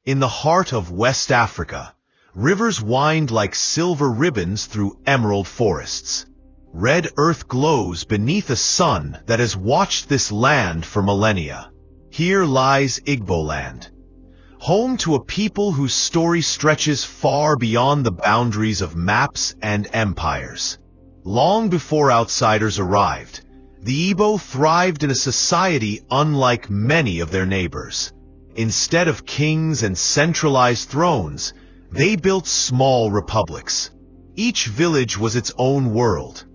In the heart of West Africa, rivers wind like silver ribbons through emerald forests. Red earth glows beneath a sun that has watched this land for millennia. Here lies Igbo land, home to a people whose story stretches far beyond the boundaries of maps and empires. Long before outsiders arrived, the Igbo thrived in a society unlike many of their neighbors. Instead of kings and centralized thrones, they built small republics. Each village was its own world,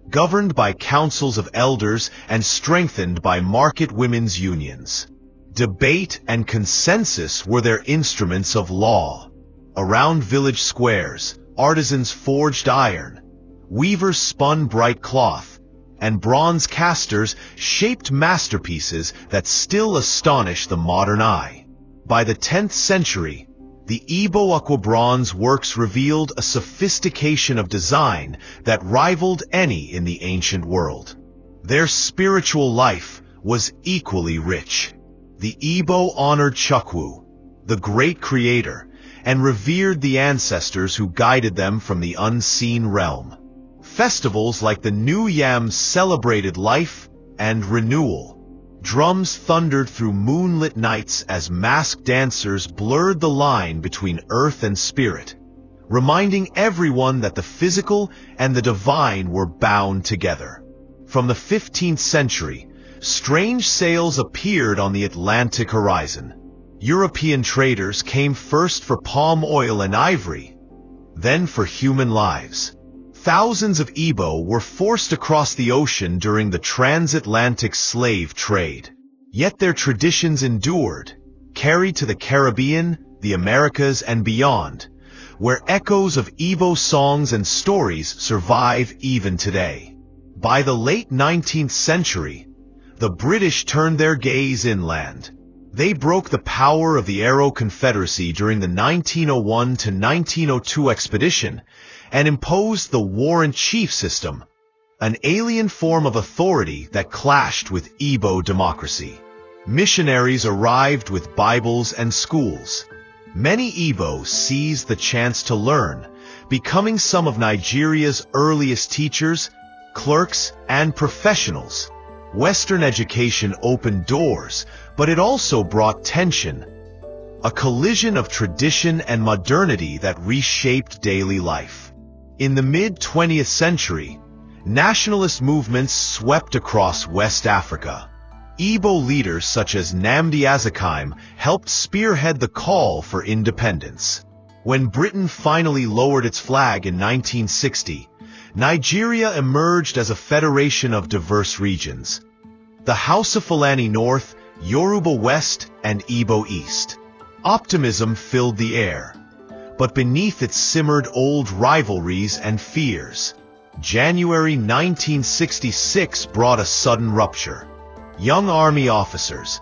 governed by councils of elders and strengthened by market women's unions. Debate and consensus were their instruments of law. Around village squares, artisans forged iron, weavers spun bright cloth, and bronze casters shaped masterpieces that still astonish the modern eye. By the 10th century, the Igbo aqua bronze works revealed a sophistication of design that rivaled any in the ancient world. Their spiritual life was equally rich. The Igbo honored Chukwu, the great creator, and revered the ancestors who guided them from the unseen realm. Festivals like the New Yam celebrated life and renewal. Drums thundered through moonlit nights as masked dancers blurred the line between earth and spirit, reminding everyone that the physical and the divine were bound together. From the 15th century, strange sails appeared on the Atlantic horizon. European traders came first for palm oil and ivory, then for human lives. Thousands of Igbo were forced across the ocean during the transatlantic slave trade. Yet their traditions endured, carried to the Caribbean, the Americas, and beyond, where echoes of Igbo songs and stories survive even today. By the late 19th century, the British turned their gaze inland. They broke the power of the Arrow Confederacy during the 1901 to 1902 expedition and imposed the warrant-chief system, an alien form of authority that clashed with Igbo democracy. Missionaries arrived with Bibles and schools. Many Igbo seized the chance to learn, becoming some of Nigeria's earliest teachers, clerks, and professionals. Western education opened doors, but it also brought tension, a collision of tradition and modernity that reshaped daily life. In the mid-20th century, nationalist movements swept across West Africa. Igbo leaders such as Nnamdi Azikiwe helped spearhead the call for independence. When Britain finally lowered its flag in 1960, Nigeria emerged as a federation of diverse regions: the Hausa Fulani North, Yoruba West, and Igbo East. Optimism filled the air, but beneath it simmered old rivalries and fears. January 1966 brought a sudden rupture. Young army officers,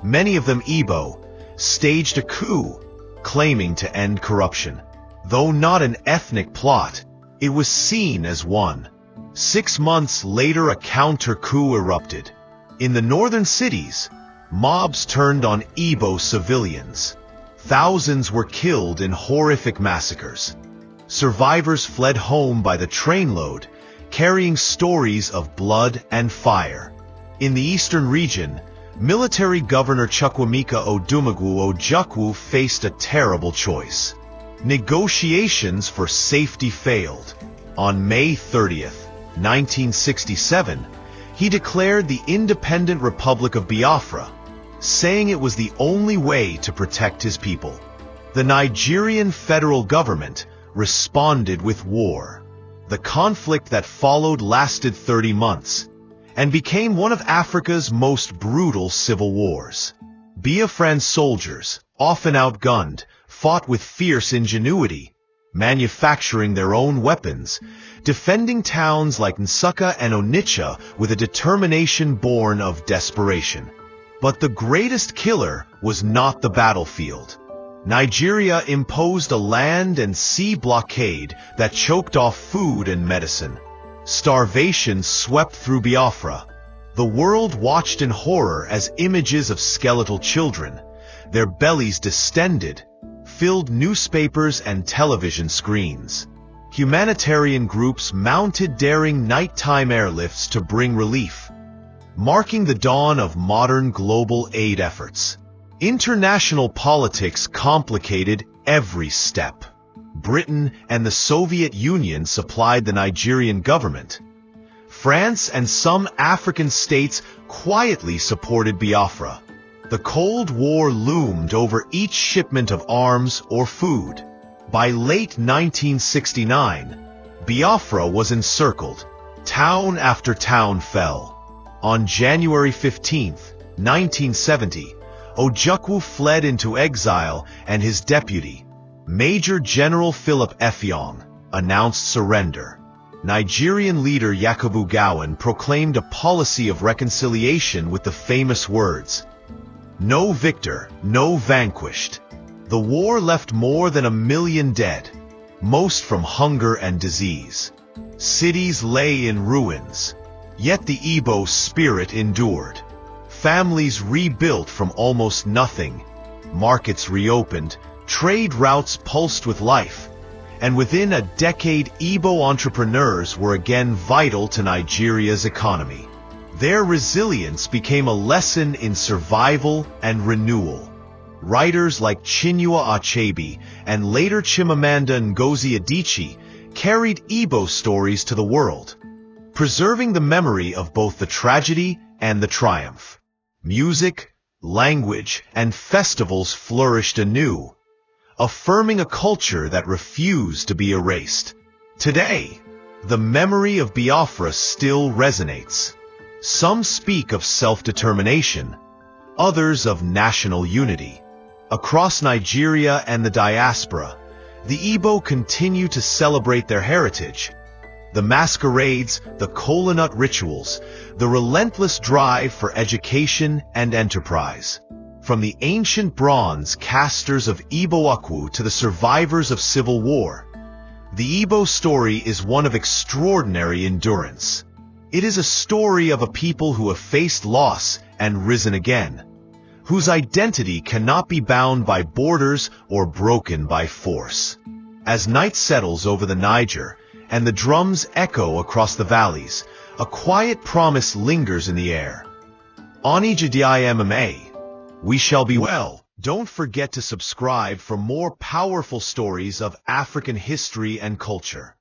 many of them Igbo, staged a coup, claiming to end corruption. Though not an ethnic plot, it was seen as one. 6 months later, a counter-coup erupted. In the northern cities, mobs turned on Igbo civilians. Thousands were killed in horrific massacres. Survivors fled home by the trainload, carrying stories of blood and fire. In the eastern region, military governor Chukwuemeka Odumegwu Ojukwu faced a terrible choice. Negotiations for safety failed. On May 30th, 1967, he declared the independent Republic of Biafra, saying it was the only way to protect his people. The Nigerian federal government responded with war. The conflict that followed lasted 30 months and became one of Africa's most brutal civil wars. Biafran soldiers, often outgunned, fought with fierce ingenuity, manufacturing their own weapons, defending towns like Nsukka and Onitsha with a determination born of desperation. But the greatest killer was not the battlefield. Nigeria imposed a land and sea blockade that choked off food and medicine. Starvation swept through Biafra. The world watched in horror as images of skeletal children, their bellies distended, filled newspapers and television screens. Humanitarian groups mounted daring nighttime airlifts to bring relief, marking the dawn of modern global aid efforts. International politics complicated every step. Britain and the Soviet Union supplied the Nigerian government. France and some African states quietly supported Biafra. The Cold War loomed over each shipment of arms or food. By late 1969, Biafra was encircled. Town after town fell. On January 15, 1970, Ojukwu fled into exile and his deputy, Major General Philip Effiong, announced surrender. Nigerian leader Yakubu Gowon proclaimed a policy of reconciliation with the famous words, "No victor, no vanquished." The war left more than 1 million dead, most from hunger and disease. Cities lay in ruins, yet the Igbo spirit endured. Families rebuilt from almost nothing, markets reopened, trade routes pulsed with life, and within a decade Igbo entrepreneurs were again vital to Nigeria's economy. Their resilience became a lesson in survival and renewal. Writers like Chinua Achebe and later Chimamanda Ngozi Adichie carried Igbo stories to the world, preserving the memory of both the tragedy and the triumph. Music, language, and festivals flourished anew, affirming a culture that refused to be erased. Today, the memory of Biafra still resonates. Some speak of self-determination, others of national unity. Across Nigeria and the diaspora, the Igbo continue to celebrate their heritage. The masquerades, the kola nut rituals, the relentless drive for education and enterprise. From the ancient bronze casters of Igbo to the survivors of Civil War, the Igbo story is one of extraordinary endurance. It is a story of a people who have faced loss and risen again, whose identity cannot be bound by borders or broken by force. As night settles over the Niger and the drums echo across the valleys, a quiet promise lingers in the air. Oni Jedi MMA, we shall be well. Don't forget to subscribe for more powerful stories of African history and culture.